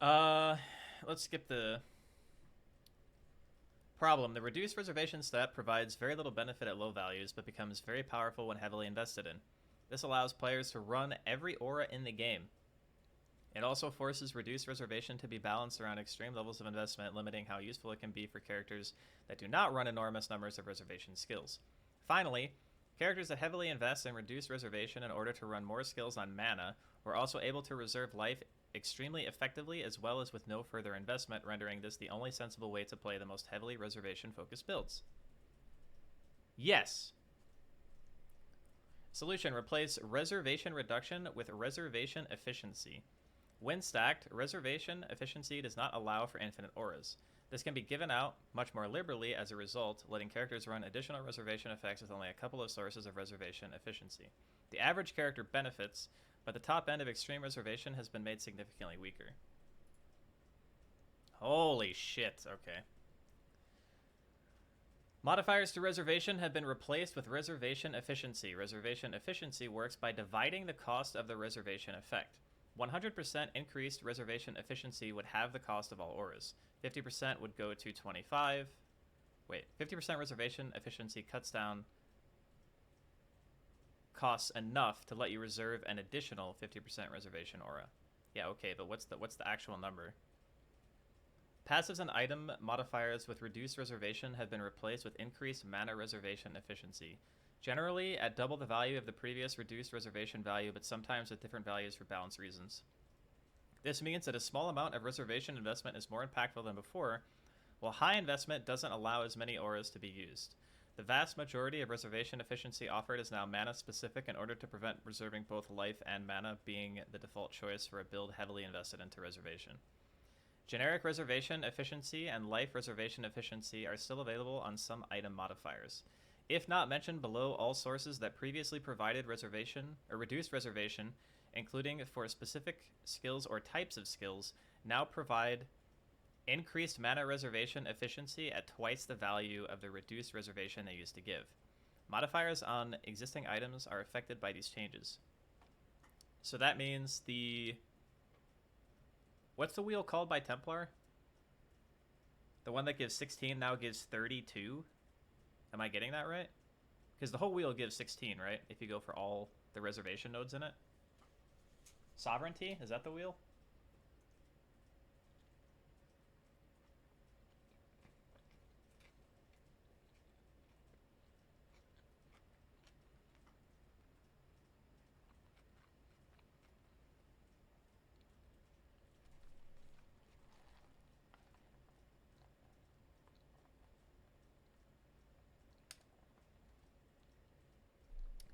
Let's skip the problem. The reduced reservation stat provides very little benefit at low values, but becomes very powerful when heavily invested in. This allows players to run every aura in the game. It also forces reduced reservation to be balanced around extreme levels of investment, limiting how useful it can be for characters that do not run enormous numbers of reservation skills. Finally, characters that heavily invest in reduced reservation in order to run more skills on mana were also able to reserve life extremely effectively, as well as with no further investment, rendering this the only sensible way to play the most heavily reservation-focused builds. Yes. Solution: replace reservation reduction with reservation efficiency. When stacked, reservation efficiency does not allow for infinite auras. This can be given out much more liberally as a result, letting characters run additional reservation effects with only a couple of sources of reservation efficiency. The average character benefits, but the top end of extreme reservation has been made significantly weaker. Holy shit, okay. Modifiers to reservation have been replaced with reservation efficiency. Reservation efficiency works by dividing the cost of the reservation effect. 100% increased reservation efficiency would halve the cost of all auras. 50% would go to 25. Wait, 50% reservation efficiency cuts down costs enough to let you reserve an additional 50% reservation aura. Yeah, okay, but what's the actual number? Passives and item modifiers with reduced reservation have been replaced with increased mana reservation efficiency. Generally at double the value of the previous reduced reservation value, but sometimes with different values for balance reasons. This means that a small amount of reservation investment is more impactful than before, while high investment doesn't allow as many auras to be used. The vast majority of reservation efficiency offered is now mana specific in order to prevent reserving both life and mana being the default choice for a build heavily invested into reservation. Generic reservation efficiency and life reservation efficiency are still available on some item modifiers. If not mentioned below, all sources that previously provided reservation or reduced reservation, including for specific skills or types of skills, now provide increased mana reservation efficiency at twice the value of the reduced reservation they used to give. Modifiers on existing items are affected by these changes. So that means the... What's the wheel called by Templar? The one that gives 16 now gives 32? Am I getting that right? Because the whole wheel gives 16, right? If you go for all the reservation nodes in it. Sovereignty? Is that the wheel?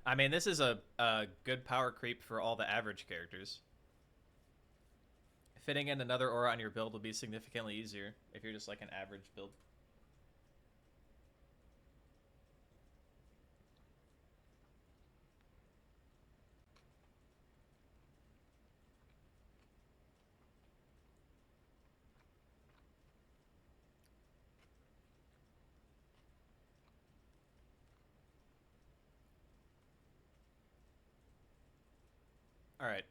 I mean, this is a good power creep for all the average characters. Fitting in another aura on your build will be significantly easier if you're just like an average build. All right.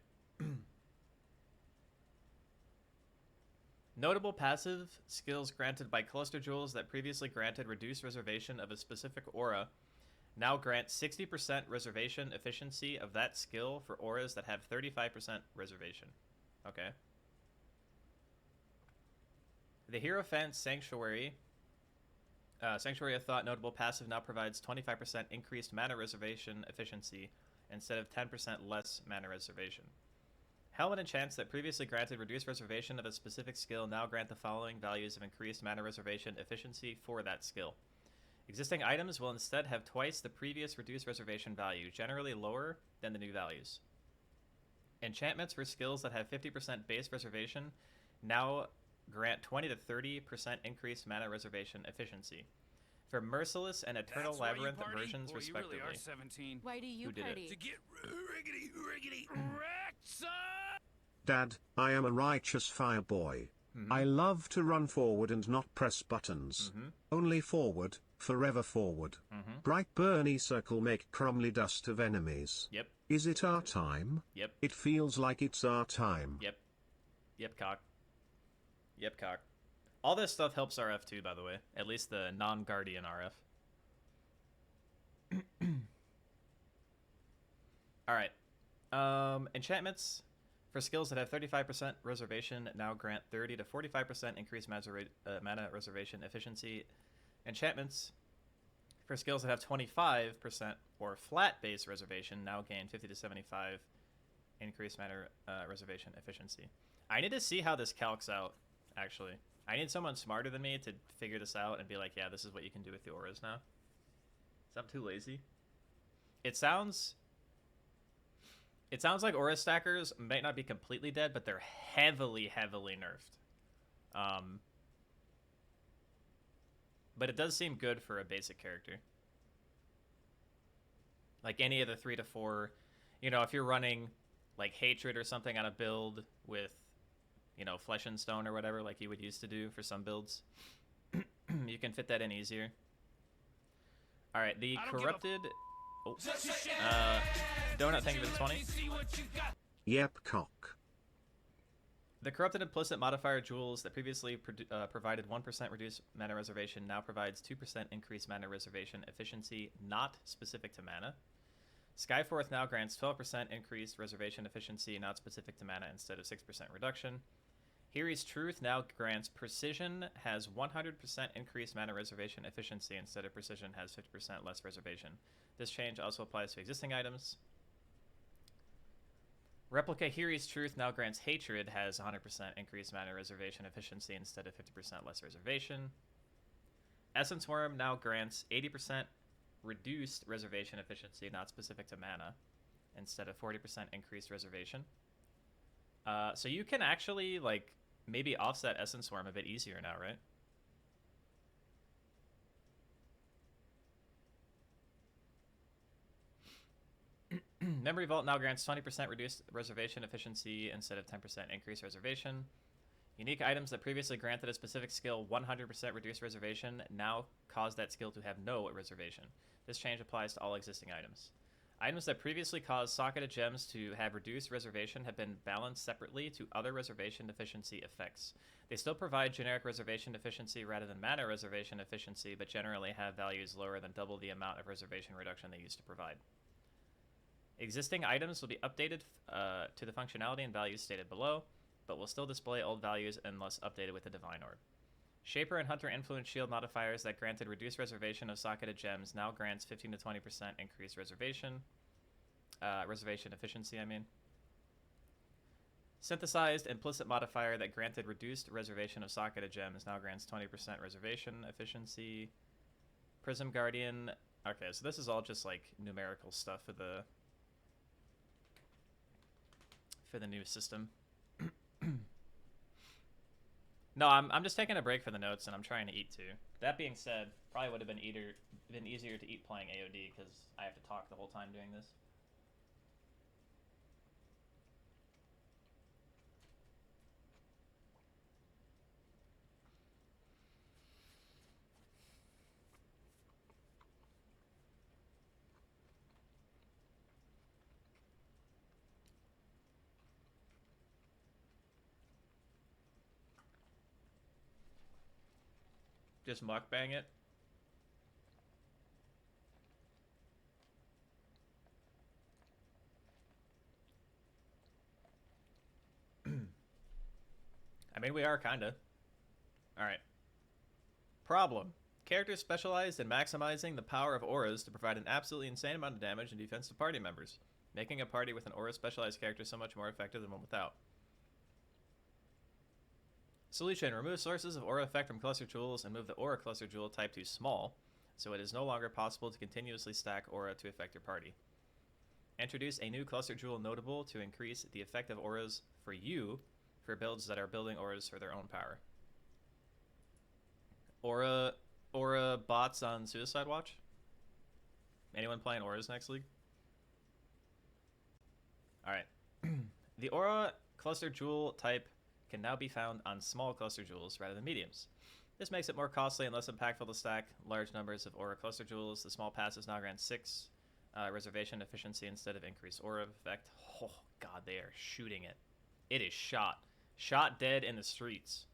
Notable passive skills granted by cluster jewels that previously granted reduced reservation of a specific aura now grant 60% reservation efficiency of that skill for auras that have 35% reservation. Okay. The Hierophant Sanctuary Sanctuary of Thought notable passive now provides 25% increased mana reservation efficiency instead of 10% less mana reservation. Helmet enchants that previously granted reduced reservation of a specific skill now grant the following values of increased mana reservation efficiency for that skill. Existing items will instead have twice the previous reduced reservation value, generally lower than the new values. Enchantments for skills that have 50% base reservation now grant 20 to 30% increased mana reservation efficiency. For Merciless and Eternal Labyrinth versions, respectively. You really are 17. Why do you party? To get riggedy wrecked, son! Dad, I am a righteous fire boy. I love to run forward and not press buttons. Only forward, forever forward. Bright burny circle make crumbly dust of enemies. Yep. Is it our time? Yep. It feels like it's our time. Yep, cock. Yep, cock. All this stuff helps RF too, by the way. At least the non-guardian RF. Alright. Enchantments for skills that have 35% reservation now grant 30 to 45% increased mana reservation efficiency. Enchantments for skills that have 25% or flat base reservation now gain 50 to 75 increased mana reservation efficiency. I need to see how this calcs out, actually. I need someone smarter than me to figure this out and be like, yeah, this is what you can do with the auras now. So I'm too lazy. It sounds like aura stackers might not be completely dead, but they're heavily, heavily nerfed. But it does seem good for a basic character. Like any of the 3 to 4, you know, if you're running like Hatred or something on a build with, you know, Flesh and Stone or whatever, like you would used to do for some builds, you can fit that in easier. All right, the corrupted. Oh, Donut, thank you for the 20. Yep, cock. The corrupted implicit modifier jewels that previously provided 1% reduced mana reservation now provides 2% increased mana reservation efficiency, not specific to mana. Skyforth now grants 12% increased reservation efficiency, not specific to mana, instead of 6% reduction. Hiri's Truth now grants Precision has 100% increased mana reservation efficiency, instead of Precision has 50% less reservation. This change also applies to existing items. Replica Hiri's Truth now grants Hatred has 100% increased mana reservation efficiency, instead of 50% less reservation. Essence Worm now grants 80% reduced reservation efficiency, not specific to mana, instead of 40% increased reservation. So you can actually, like, maybe offset Essence Worm a bit easier now, right? Memory Vault now grants 20% reduced reservation efficiency instead of 10% increased reservation. Unique items that previously granted a specific skill 100% reduced reservation now cause that skill to have no reservation. This change applies to all existing items. Items that previously caused socketed gems to have reduced reservation have been balanced separately to other reservation efficiency effects. They still provide generic reservation efficiency rather than mana reservation efficiency, but generally have values lower than double the amount of reservation reduction they used to provide. Existing items will be updated to the functionality and values stated below, but will still display old values unless updated with the Divine Orb. Shaper and Hunter Influence Shield modifiers that granted reduced reservation of socketed gems now grants 15 to 20% increased reservation efficiency, I mean. Synthesized Implicit modifier that granted reduced reservation of socketed gems now grants 20% reservation efficiency. Prism Guardian. Okay, so this is all just like numerical stuff for the new system. No, I'm just taking a break for the notes, and I'm trying to eat too. That being said, probably would have been easier to eat playing AOD, because I have to talk the whole time doing this. Just mukbang it. I mean, we are kinda. Alright. Problem. Characters specialized in maximizing the power of auras to provide an absolutely insane amount of damage and defense to party members, making a party with an aura specialized character so much more effective than one without. Solution. Remove sources of aura effect from cluster jewels and move the aura cluster jewel type to small, so it is no longer possible to continuously stack aura to affect your party. Introduce a new cluster jewel notable to increase the effect of auras for you for builds that are building auras for their own power. Aura bots on Suicide Watch? Anyone playing auras next league? Alright. The aura cluster jewel type can now be found on small cluster jewels rather than mediums. This makes it more costly and less impactful to stack large numbers of aura cluster jewels. The small passes now grant 6 reservation efficiency instead of increased aura effect. Oh god, they are shooting it. It is shot. Shot dead in the streets.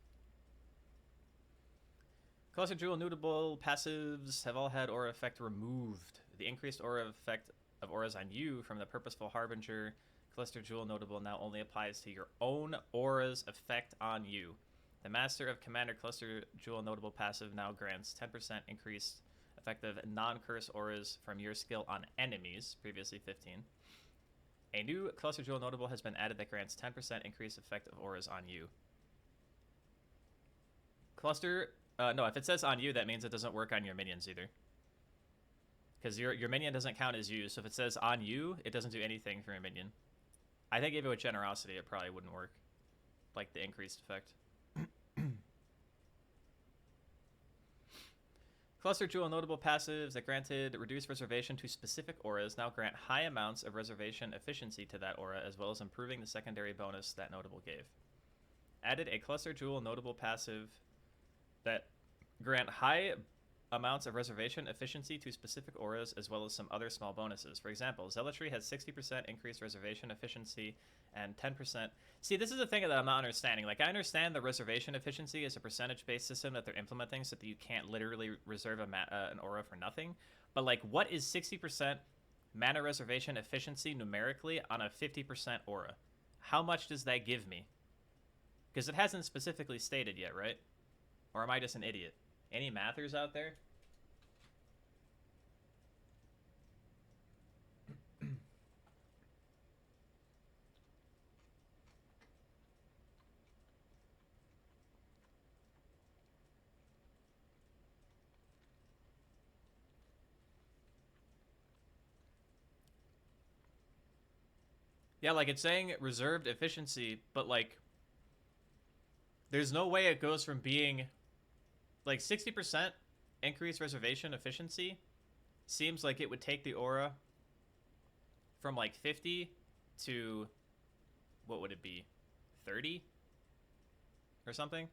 Cluster Jewel notable passives have all had aura effect removed. The increased aura effect of auras on you from the Purposeful Harbinger Cluster Jewel notable now only applies to your own aura's effect on you. The Master of Commander Cluster Jewel notable passive now grants 10% increased effective non-curse auras from your skill on enemies, previously 15. A new Cluster Jewel notable has been added that grants 10% increased effect of auras on you. No, if it says on you, that means it doesn't work on your minions either. Because your minion doesn't count as you, so if it says on you, it doesn't do anything for your minion. I think if it was generosity, it probably wouldn't work. Like the increased effect. Cluster Jewel notable passives that granted reduced reservation to specific auras now grant high amounts of reservation efficiency to that aura, as well as improving the secondary bonus that notable gave. Added a Cluster Jewel notable passive that grant high amounts of reservation efficiency to specific auras, as well as some other small bonuses. For example, Zealotry has 60% increased reservation efficiency and 10%. See, this is the thing that I'm not understanding. Like, I understand the reservation efficiency is a percentage-based system that they're implementing so that you can't literally reserve an aura for nothing. But, like, what is 60% mana reservation efficiency numerically on a 50% aura? How much does that give me? Because it hasn't specifically stated yet, right? Or am I just an idiot? Any mathers out there? Yeah, like it's saying reserved efficiency, but like there's no way it goes from being like 60% increased reservation efficiency seems like it would take the aura from like 50 to what would it be? 30 or something?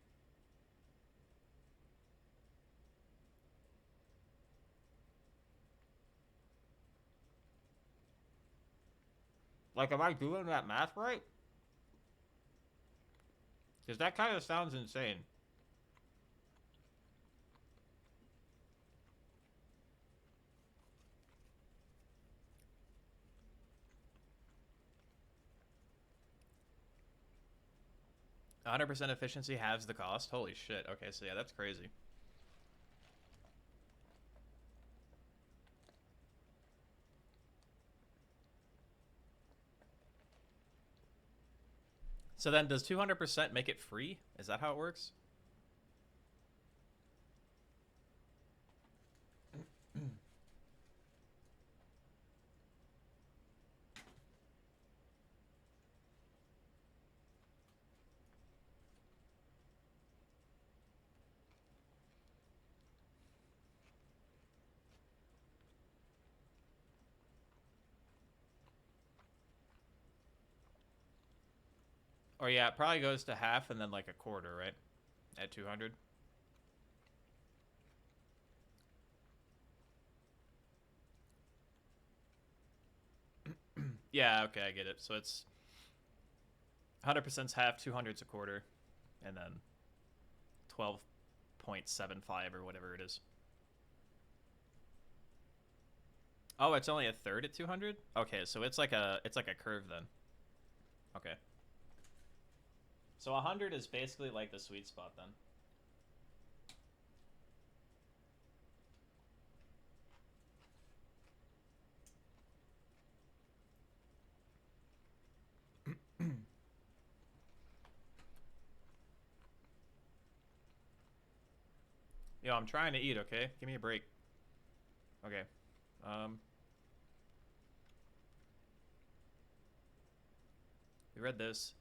Like, am I doing that math right? Because that kind of sounds insane. %100 efficiency halves the cost? Holy shit. Okay, so yeah, that's crazy. So then does 200% make it free? Is that how it works? Or yeah, it probably goes to half and then like a quarter, right? At 200. Yeah, okay, I get it. So it's 100%'s half, 200's a quarter, and then 12.75 or whatever it is. Oh, it's only a third at 200? Okay, so it's like a curve then. Okay. So 100 is basically like the sweet spot then. Yo, I'm trying to eat, okay? Give me a break. Okay. We read this.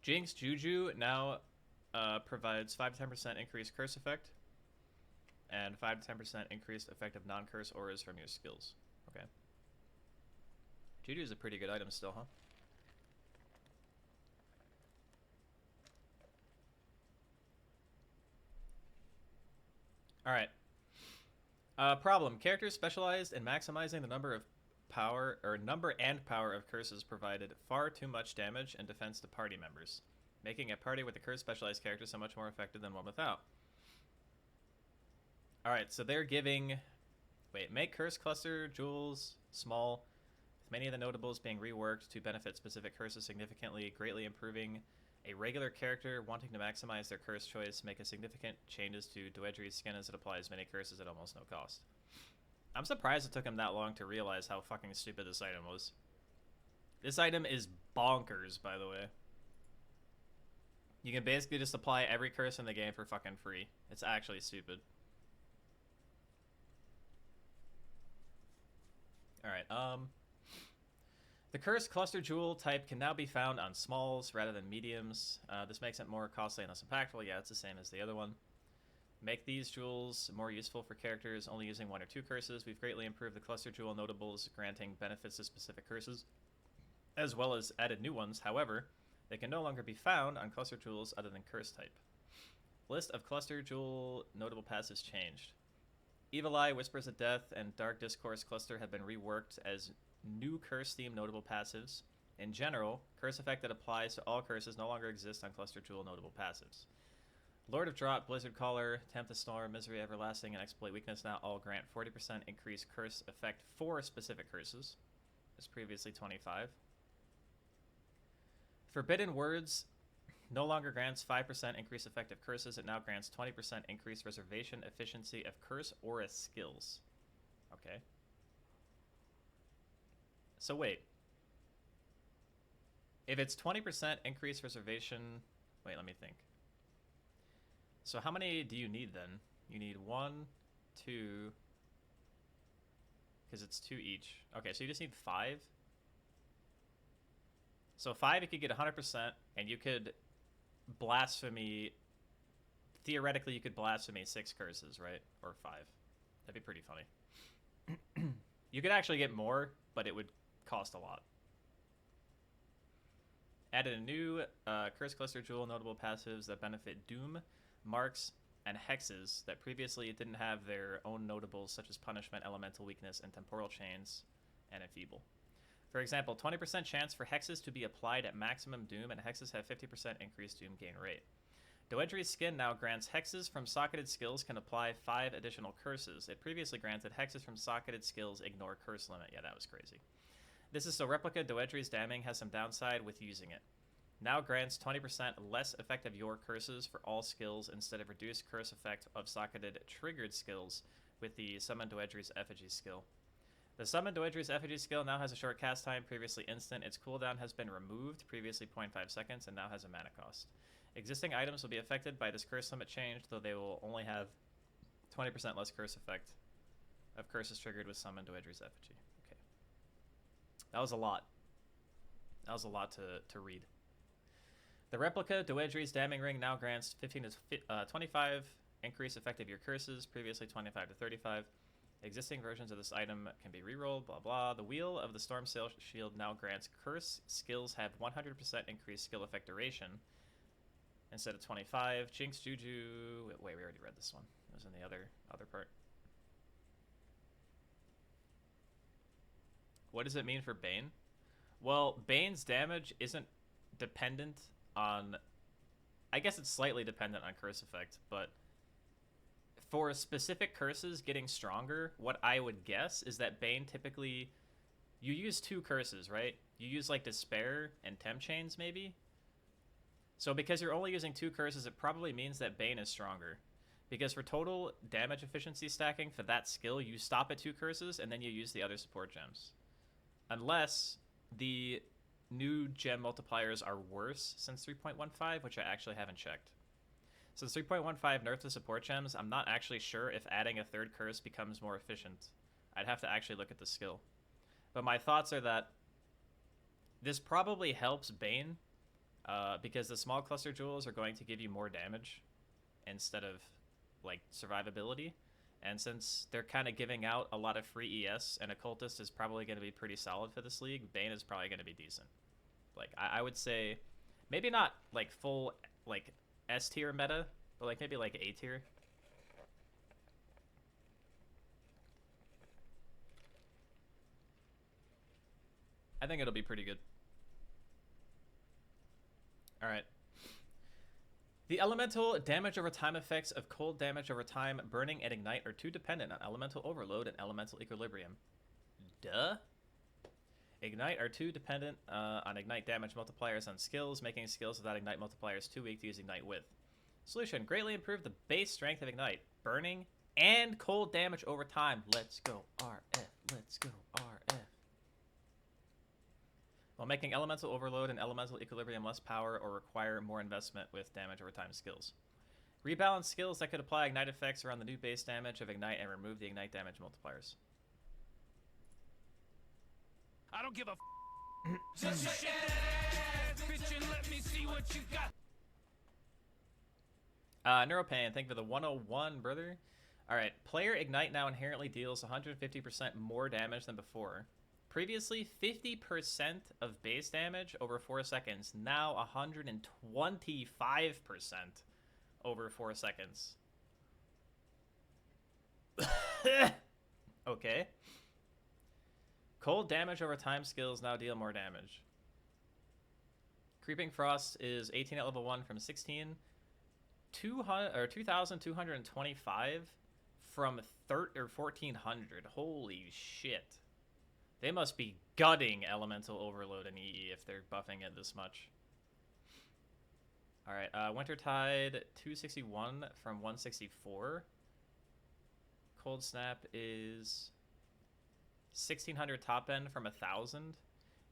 Jinx Juju now provides 5 to 10% increased curse effect and 5 to 10% increased effective non-curse auras from your skills. Okay. Juju is a pretty good item still, huh? Alright. Problem. Characters specialized in maximizing the number of power or number and power of curses provided far too much damage and defense to party members, making a party with a curse specialized character so much more effective than one without. Alright, so they're giving... Wait, make curse cluster jewels small, with many of the notables being reworked to benefit specific curses significantly, greatly improving a regular character wanting to maximize their curse choice, make a significant changes to Doedri's skin as it applies many curses at almost no cost. I'm surprised it took him that long to realize how fucking stupid this item was. This item is bonkers, by the way. You can basically just apply every curse in the game for fucking free. It's actually stupid. Alright, the curse cluster jewel type can now be found on smalls rather than mediums. This makes it more costly and less impactful. Yeah, it's the same as the other one. Make these jewels more useful for characters only using 1 or 2 curses. We've greatly improved the cluster jewel notables, granting benefits to specific curses, as well as added new ones. However, they can no longer be found on cluster jewels other than curse type. List of cluster jewel notable passives changed. Evil Eye, Whispers of Death, and Dark Discourse cluster have been reworked as new curse-themed notable passives. In general, curse effect that applies to all curses no longer exists on cluster jewel notable passives. Lord of Drought, Blizzard Caller, Tempest Storm, Misery Everlasting, and Exploit Weakness now all grant 40% increased curse effect for specific curses. It was previously 25. Forbidden Words no longer grants 5% increased effective curses. It now grants 20% increased reservation efficiency of curse aura skills. Okay. So wait. If it's 20% increased reservation... Wait, let me think. So how many do you need then? You need 1, 2... Because it's 2 each. Okay, so you just need 5? So 5 you could get 100%, and you could blasphemy... Theoretically, you could blasphemy 6 curses, right? Or 5. That'd be pretty funny. You could actually get more, but it would cost a lot. Added a new Curse Cluster Jewel notable passives that benefit Doom, Marks, and Hexes that previously didn't have their own notables such as Punishment, Elemental Weakness, and Temporal Chains, and Enfeeble. For example, 20% chance for Hexes to be applied at maximum Doom, and Hexes have 50% increased Doom gain rate. Doedri's skin now grants Hexes from socketed skills can apply 5 additional curses. It previously granted Hexes from socketed skills ignore curse limit. Yeah, that was crazy. This is so Replica Doedri's damning has some downside with using it. Now grants 20% less effective your curses for all skills instead of reduced curse effect of socketed triggered skills with the Summon Doedri's Effigy skill. The Summon Doedri's Effigy skill now has a short cast time, previously instant. Its cooldown has been removed, previously 0.5 seconds, and now has a mana cost. Existing items will be affected by this curse limit change, though they will only have 20% less curse effect of curses triggered with Summon Doedri's Effigy. Okay. That was a lot. That was a lot to read. The Replica Doedri's Damning Ring now grants 15 to 25 increase effective your curses, previously 25 to 35. Existing versions of this item can be rerolled, blah blah. The Wheel of the Storm Sail Shield now grants curse skills have 100% increased skill effect duration instead of 25. Jinx, Juju... Wait, we already read this one. It was in the other part. What does it mean for Bane? Well, Bane's damage isn't dependent on... I guess it's slightly dependent on curse effect, but for specific curses getting stronger, what I would guess is that Bane typically... You use 2 curses, right? You use, like, Despair and Temp Chains, maybe? So because you're only using 2 curses, it probably means that Bane is stronger. Because for total damage efficiency stacking for that skill, you stop at 2 curses, and then you use the other support gems. Unless the new gem multipliers are worse since 3.15, which I actually haven't checked. Since 3.15 nerfed the support gems, I'm not actually sure if adding a 3rd curse becomes more efficient. I'd have to actually look at the skill. But my thoughts are that this probably helps Bane, because the small cluster jewels are going to give you more damage instead of, like, survivability. And since they're kind of giving out a lot of free ES, and Occultist is probably going to be pretty solid for this league, Bane is probably going to be decent. Like, I would say, maybe not, like, full, like, S tier meta, but, like, maybe, like, A tier. I think it'll be pretty good. Alright. The elemental damage over time effects of cold damage over time, burning, and ignite are too dependent on elemental overload and elemental equilibrium. Duh. Ignite are too dependent on ignite damage multipliers on skills, making skills without ignite multipliers too weak to use ignite with. Solution: greatly improve the base strength of ignite, burning, and cold damage over time. Let's go RF. Let's go RF. While making elemental overload and elemental equilibrium less power or require more investment with damage over time skills. Rebalance skills that could apply ignite effects around the new base damage of ignite and remove the ignite damage multipliers. I don't give a Just shake that ass, bitch, and let me see what you got. Neuropain, thank you for the 101, brother. Alright, player ignite now inherently deals 150% more damage than before. Previously, 50% of base damage over 4 seconds. Now 125% over 4 seconds. Okay. Cold damage over time skills now deal more damage. Creeping Frost is 18 at level 1 from 16. 2,225 from 1,400. Holy shit. They must be gutting Elemental Overload and EE if they're buffing it this much. Alright, Wintertide 261 from 164. Cold Snap is 1,600 top end from 1,000.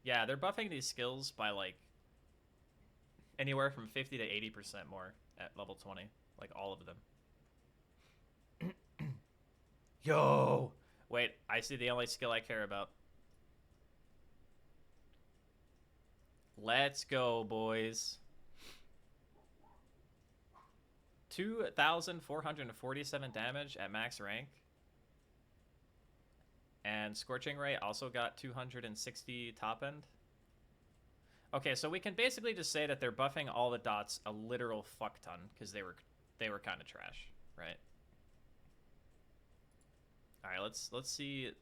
Yeah, they're buffing these skills by like anywhere from 50 to 80% more at level 20. Like all of them. Yo! Wait, I see the only skill I care about. Let's go, boys. 2,447 damage at max rank. And Scorching Ray also got 260 top end. Okay, so we can basically just say that they're buffing all the dots a literal fuck ton because they were kind of trash, right? All right, let's see.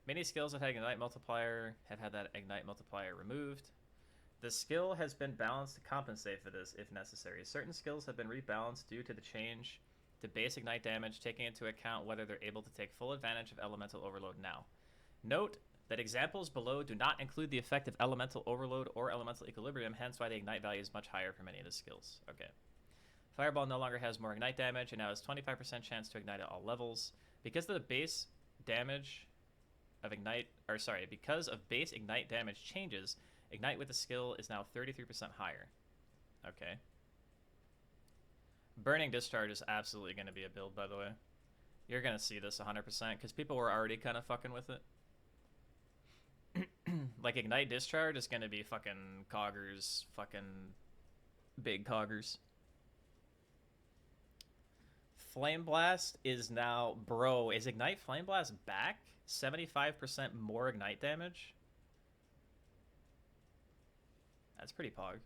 Many skills that had ignite multiplier have had that ignite multiplier removed. The skill has been balanced to compensate for this if necessary. Certain skills have been rebalanced due to the change to base ignite damage, taking into account whether they're able to take full advantage of elemental overload now. Note that examples below do not include the effect of elemental overload or elemental equilibrium, hence why the ignite value is much higher for many of the skills. Okay. Fireball no longer has more ignite damage and now has 25% chance to ignite at all levels. Because of the base damage of ignite, or sorry, because of base ignite damage changes, ignite with the skill is now 33% higher. Okay. Burning Discharge is absolutely going to be a build, by the way. You're going to see this 100% because people were already kind of fucking with it. Like, Ignite Discharge is going to be fucking coggers, fucking big coggers. Flame Blast is now... Bro, is Ignite Flame Blast back? 75% more Ignite damage? That's pretty pog.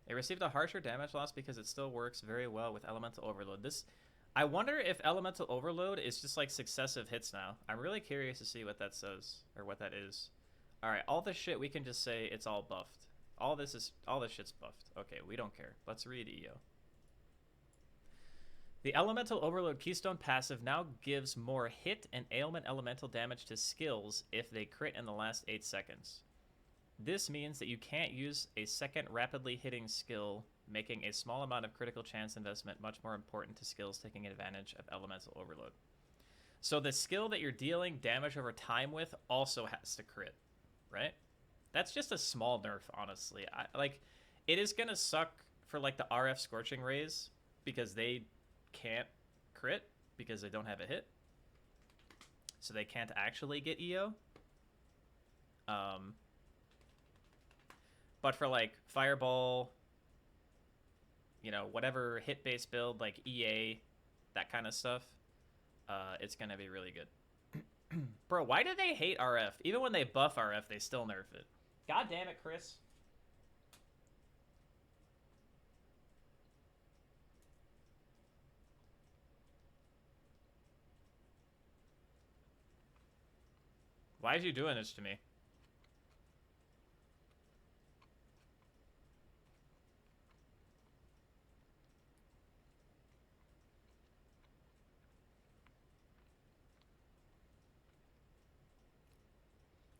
It received a harsher damage loss because it still works very well with Elemental Overload. I wonder if Elemental Overload is just like successive hits now. I'm really curious to see what that says, or what that is. Alright, all this shit we can just say it's all buffed. All this shit's buffed. Okay, we don't care. Let's read EO. The Elemental Overload Keystone passive now gives more hit and ailment elemental damage to skills if they crit in the last 8 seconds. This means that you can't use a second rapidly hitting skill, making a small amount of critical chance investment much more important to skills taking advantage of Elemental Overload. So the skill that you're dealing damage over time with also has to crit, right? That's just a small nerf, honestly. It is gonna suck for like the RF Scorching Rays because they can't crit because they don't have a hit, so they can't actually get EO. But for like Fireball, you know, whatever hit-based build like EA, that kind of stuff, it's gonna be really good. Bro, why do they hate RF? Even when they buff RF, they still nerf it. God damn it, Chris. Why is you doing this to me?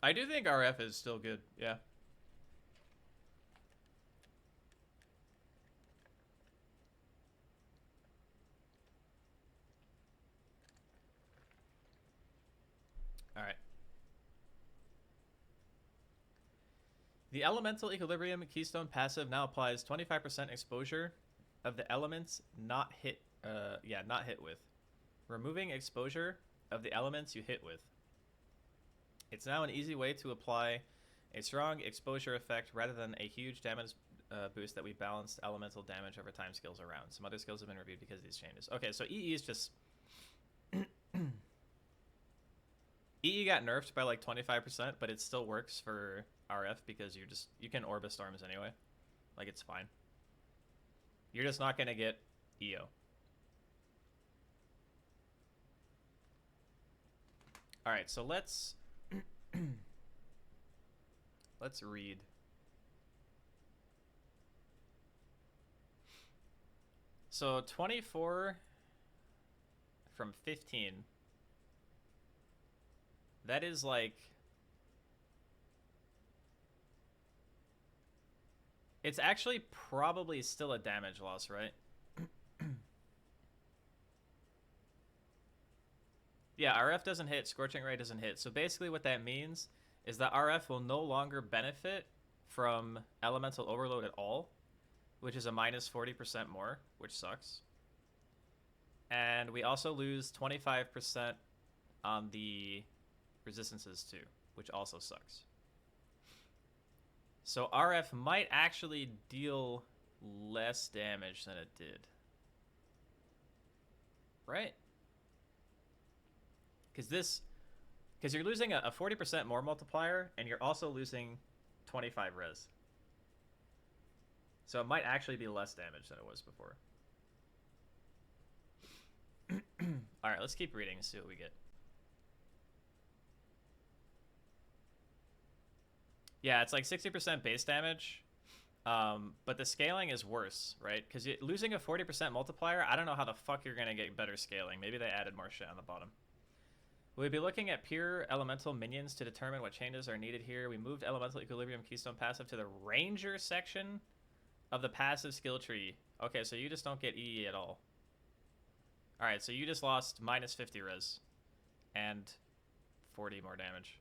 I do think RF is still good, yeah. Alright. The Elemental Equilibrium Keystone passive now applies 25% exposure of the elements not hit with. Removing exposure of the elements you hit with. It's now an easy way to apply a strong exposure effect rather than a huge damage boost that we balanced elemental damage over time skills around. Some other skills have been reviewed because of these changes. Okay, so EE is just... EE got nerfed by like 25%, but it still works for RF because you can Orba Storms anyway. Like, it's fine. You're just not going to get EO. Alright, so let's read. So 24 from 15. That is like... It's actually probably still a damage loss, right? Yeah, RF doesn't hit, Scorching Ray doesn't hit. So basically what that means is that RF will no longer benefit from Elemental Overload at all, which is a minus 40% more, which sucks. And we also lose 25% on the resistances too, which also sucks. So RF might actually deal less damage than it did. Right? Because you're losing a 40% more multiplier, and you're also losing 25 res. So it might actually be less damage than it was before. Alright, let's keep reading and see what we get. Yeah, it's like 60% base damage, but the scaling is worse, right? Because losing a 40% multiplier, I don't know how the fuck you're going to get better scaling. Maybe they added more shit on the bottom. We'll be looking at pure elemental minions to determine what changes are needed here. We moved Elemental Equilibrium Keystone passive to the Ranger section of the passive skill tree. Okay, so you just don't get EE at all. Alright, so you just lost minus 50 res and 40 more damage.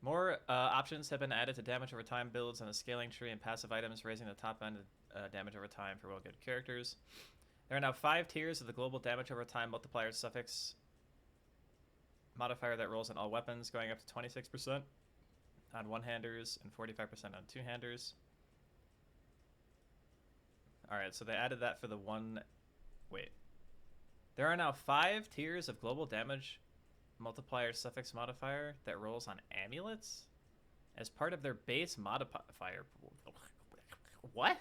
More options have been added to damage over time builds on the scaling tree and passive items, raising the top end damage over time for well-good characters. There are now 5 tiers of the global damage over time multiplier suffix modifier that rolls on all weapons, going up to 26% on one-handers and 45% on two-handers. Alright, so they added that for the one... Wait. There are now 5 tiers of global damage multiplier suffix modifier that rolls on amulets as part of their base modifier. What?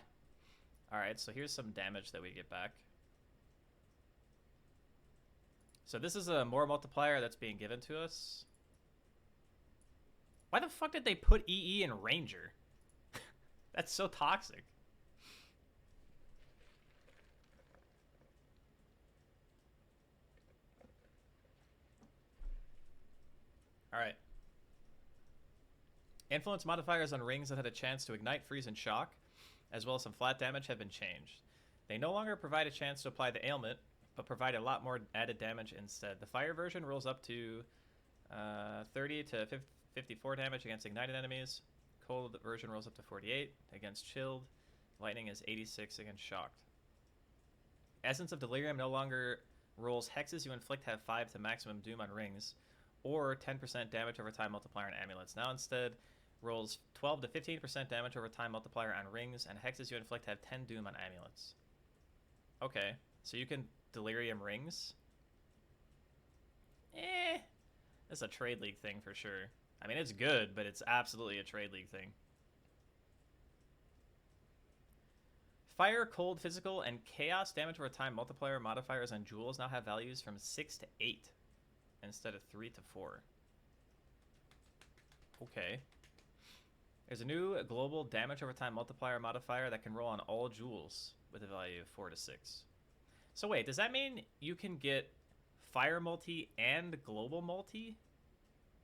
Alright, so here's some damage that we get back. So this is a more multiplier that's being given to us. Why the fuck did they put EE in Ranger? That's so toxic. Alright. Influence modifiers on rings that had a chance to ignite, freeze, and shock, as well as some flat damage, have been changed. They no longer provide a chance to apply the ailment, but provide a lot more added damage instead. The fire version rolls up to 30 to 54 damage against ignited enemies. Cold version rolls up to 48 against chilled. Lightning is 86 against shocked. Essence of Delirium no longer rolls hexes you inflict have 5 to maximum doom on rings, or 10% damage over time multiplier on amulets. Now instead rolls 12 to 15% damage over time multiplier on rings, and hexes you inflict have 10 doom on amulets. Okay, so you can delirium rings? That's a trade league thing for sure. I mean, it's good, but it's absolutely a trade league thing. Fire, cold, physical, and chaos damage over time multiplier modifiers on jewels now have values from 6 to 8. instead of 3 to 4. Okay. There's a new global damage over time multiplier modifier that can roll on all jewels with a value of 4 to 6. So wait, does that mean you can get fire multi and global multi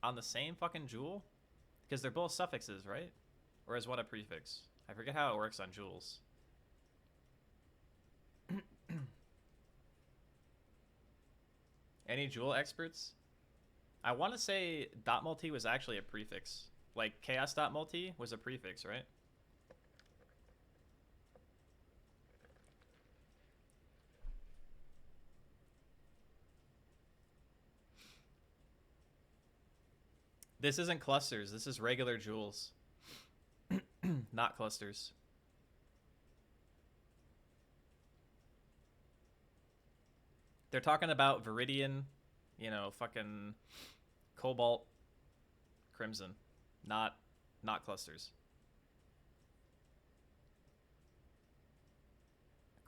on the same fucking jewel? Because they're both suffixes, right? Or is one a prefix? I forget how it works on jewels. Any jewel experts? I want to say dot multi was actually a prefix. Like chaos dot multi was a prefix, right? This isn't clusters. This is regular jewels. Not clusters. They're talking about Viridian, you know, fucking Cobalt, Crimson. Not clusters.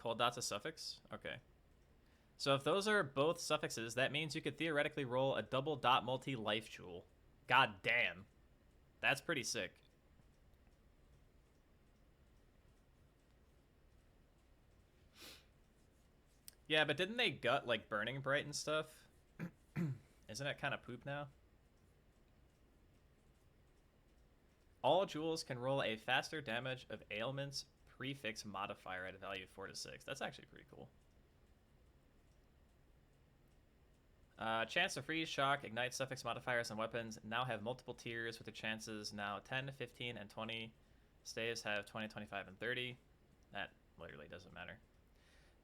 Cold dot's a suffix? Okay. So if those are both suffixes, that means you could theoretically roll a double dot multi life jewel. God damn. That's pretty sick. Yeah, but didn't they gut like Burning Bright and stuff? Isn't it kind of poop now? All jewels can roll a faster damage of ailments prefix modifier at a value of 4 to 6. That's actually pretty cool. Chance to freeze, shock, ignite suffix modifiers on weapons now have multiple tiers with the chances now 10, 15, and 20. Staves have 20, 25, and 30. That literally doesn't matter.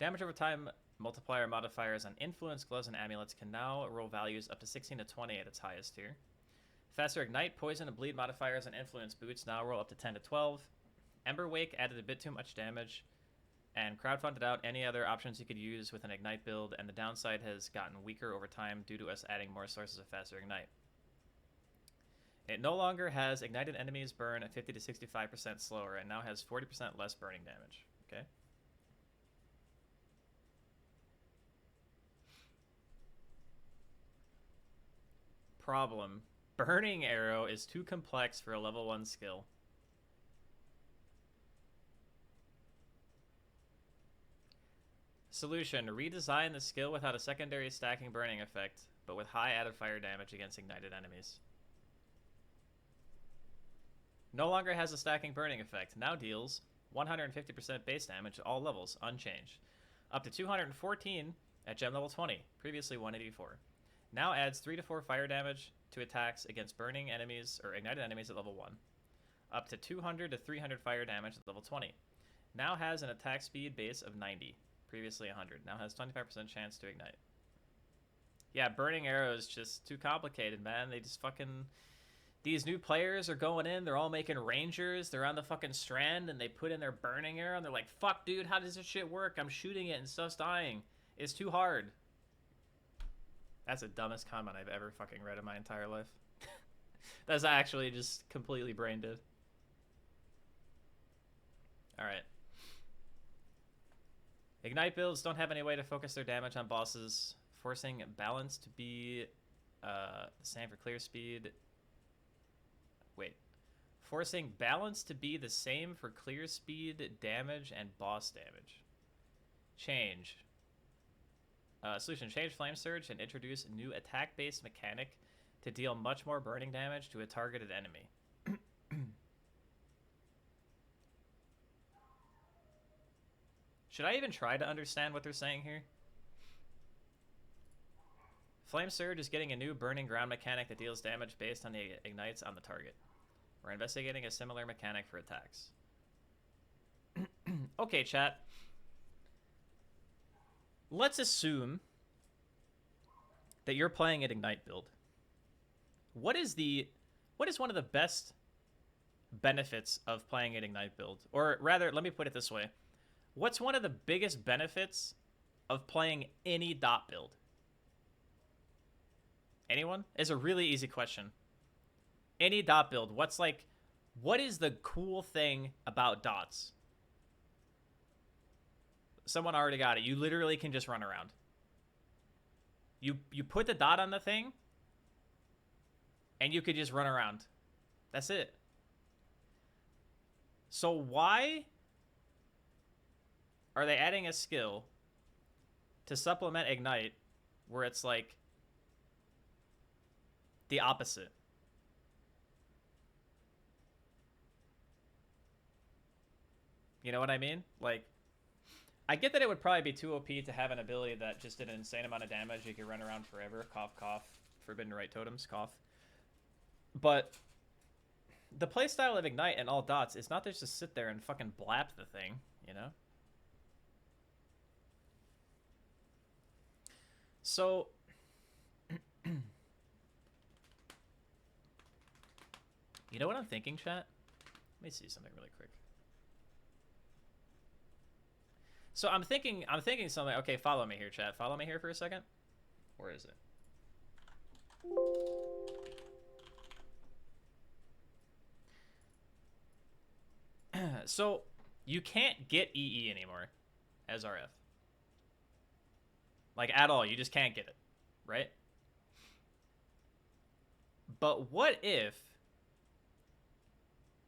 Damage over time multiplier modifiers on influence, gloves, and amulets can now roll values up to 16 to 20 at its highest tier. Faster ignite, poison, and bleed modifiers on influence boots now roll up to 10 to 12. Ember Wake added a bit too much damage, and crowdfunded out any other options you could use with an ignite build, and the downside has gotten weaker over time due to us adding more sources of faster ignite. It no longer has ignited enemies burn at 50 to 65% slower, and now has 40% less burning damage. Okay. Problem. Burning Arrow is too complex for a level 1 skill. Solution. Redesign the skill without a secondary stacking burning effect, but with high added fire damage against ignited enemies. No longer has a stacking burning effect. Now deals 150% base damage at all levels, unchanged. Up to 214 at gem level 20, previously 184. Now adds 3 to 4 fire damage to attacks against burning enemies or ignited enemies at level 1. Up to 200 to 300 fire damage at level 20. Now has an attack speed base of 90, previously 100. Now has 25% chance to ignite. Yeah, Burning Arrow is just too complicated, man. They just fucking... These new players are going in, they're all making rangers, they're on the fucking strand, and they put in their Burning Arrow, and they're like, fuck, dude, how does this shit work? I'm shooting it, and stuff's dying. It's too hard. That's the dumbest comment I've ever fucking read in my entire life. That's actually just completely brain dead. Alright. Ignite builds don't have any way to focus their damage on bosses, forcing balance to be the same for clear speed. Wait. Forcing balance to be the same for clear speed, damage, and boss damage. Change. Solution. Change Flame Surge and introduce a new attack-based mechanic to deal much more burning damage to a targeted enemy. Should I even try to understand what they're saying here? Flame Surge is getting a new burning ground mechanic that deals damage based on the ignites on the target. We're investigating a similar mechanic for attacks. Okay, chat. Let's assume that you're playing an Ignite build. What is one of the best benefits of playing an Ignite build? Or rather, let me put it this way. What's one of the biggest benefits of playing any dot build? Anyone? It's a really easy question. Any dot build, what is the cool thing about dots? Someone already got it. You literally can just run around. You put the dot on the thing, and you could just run around. That's it. So why are they adding a skill to supplement Ignite where it's like the opposite? You know what I mean? Like, I get that it would probably be too OP to have an ability that just did an insane amount of damage. You could run around forever. Cough, cough. Forbidden Right totems. Cough. But the playstyle of Ignite and all dots is not just to sit there and fucking blap the thing, you know? So, you know what I'm thinking, chat? Let me see something really quick. So I'm thinking something. Okay, follow me here, chat. Follow me here for a second. Where is it? So you can't get EE anymore as RF. Like, at all. You just can't get it, right? But what if,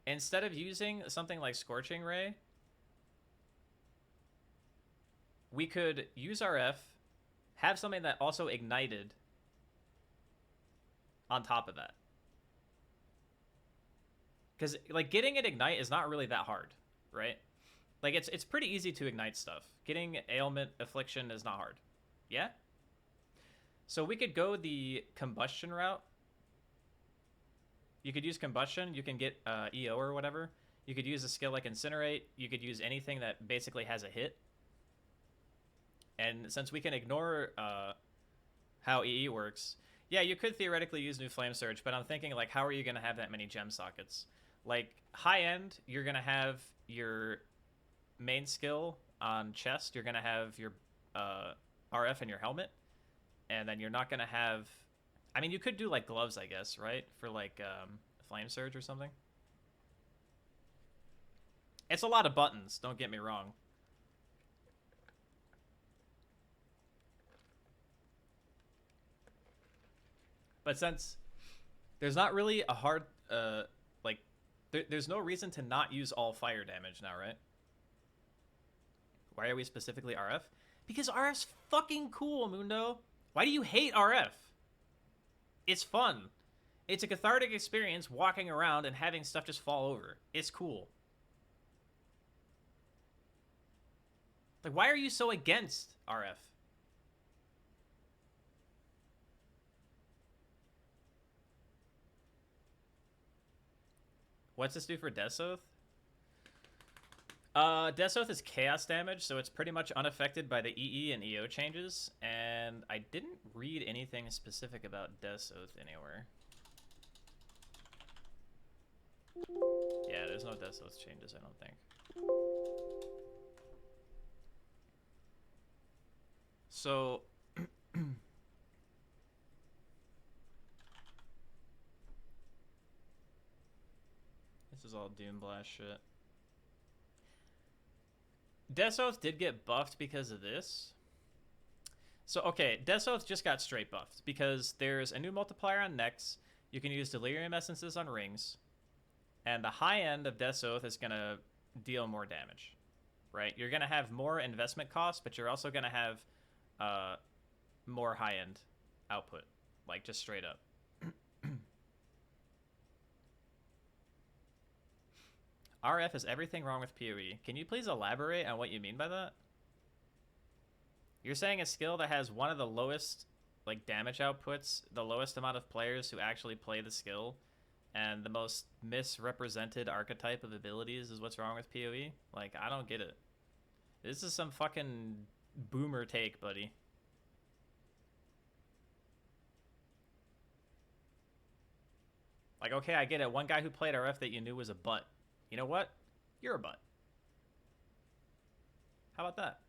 instead of using something like Scorching Ray, we could use RF, have something that also ignited on top of that? Because, like, getting it Ignite is not really that hard, right? Like, it's pretty easy to ignite stuff. Getting Ailment Affliction is not hard. Yeah? So we could go the Combustion route. You could use Combustion. You can get EO or whatever. You could use a skill like Incinerate. You could use anything that basically has a hit. And since we can ignore how EE works, yeah, you could theoretically use New Flame Surge, but I'm thinking, like, how are you going to have that many gem sockets? Like, high end, you're going to have your main skill on chest. You're going to have your RF and your helmet. And then you're not going to have... I mean, you could do, like, gloves, I guess, right? For, like, Flame Surge or something. It's a lot of buttons, don't get me wrong. But since there's not really a hard, like, there's no reason to not use all fire damage now, right? Why are we specifically RF? Because RF's fucking cool, Mundo. Why do you hate RF? It's fun. It's a cathartic experience walking around and having stuff just fall over. It's cool. Like, why are you so against RF? What's this do for Deathsoth? Deathsoth is chaos damage, so it's pretty much unaffected by the EE and EO changes. And I didn't read anything specific about Deathsoth anywhere. Yeah, there's no Deathsoth changes, I don't think. So... this is all Doom Blast shit. Deathsoth did get buffed because of this. So, okay, Deathsoth just got straight buffed because there's a new multiplier on necks. You can use Delirium Essences on rings. And the high end of Deathsoth is going to deal more damage, right? You're going to have more investment costs, but you're also going to have more high-end output, like just straight up. RF is everything wrong with PoE. Can you please elaborate on what you mean by that? You're saying a skill that has one of the lowest, like, damage outputs, the lowest amount of players who actually play the skill, and the most misrepresented archetype of abilities is what's wrong with PoE? Like, I don't get it. This is some fucking boomer take, buddy. Like, okay, I get it. One guy who played RF that you knew was a butt. You know what? You're a butt. How about that?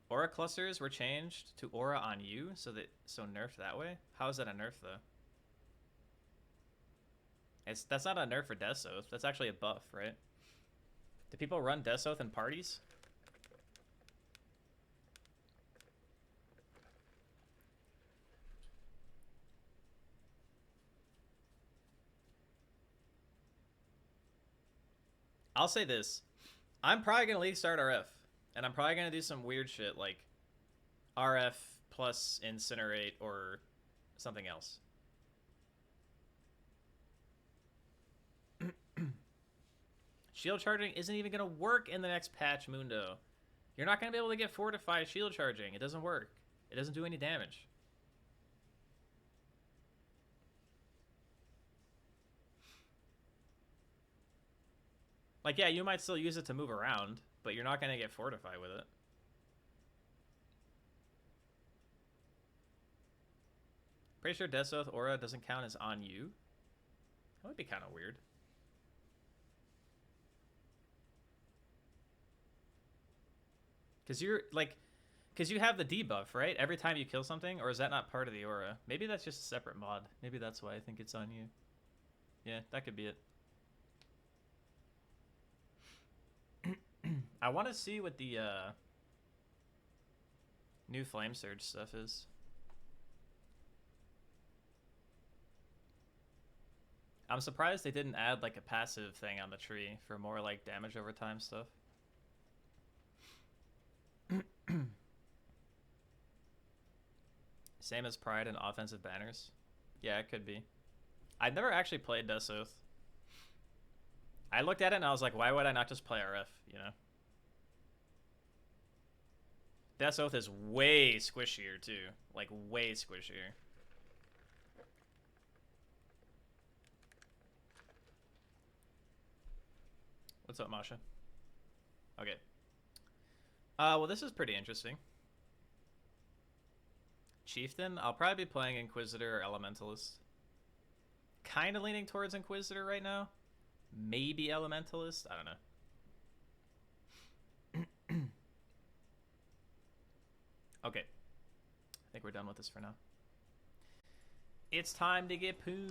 Aura clusters were changed to aura on you, so nerfed that way? How is that a nerf, though? That's not a nerf for Deathsoth. That's actually a buff, right? Do people run Death Oath in parties? I'll say this. I'm probably going to League start RF. And I'm probably going to do some weird shit like RF plus Incinerate or something else. Shield charging isn't even going to work in the next patch, Mundo. You're not going to be able to get fortified shield charging. It doesn't work. It doesn't do any damage. Like, yeah, you might still use it to move around, but you're not going to get fortified with it. Pretty sure Death Oath Aura doesn't count as on you. That would be kind of weird. Because you're, like, because you have the debuff, right? Every time you kill something, or is that not part of the aura? Maybe that's just a separate mod. Maybe that's why I think it's on you. Yeah, that could be it. I want to see what the new Flame Surge stuff is. I'm surprised they didn't add like a passive thing on the tree for more like damage over time stuff. Same as Pride and offensive banners. Yeah, it could be. I've never actually played Death Oath. I looked at it and I was like, why would I not just play RF, you know? Death Oath is way squishier too. Like, way squishier. What's up, Masha? Okay. Well, this is pretty interesting. Chieftain? I'll probably be playing Inquisitor or Elementalist. Kind of leaning towards Inquisitor right now. Maybe Elementalist? I don't know. Okay. I think we're done with this for now. It's time to get poo.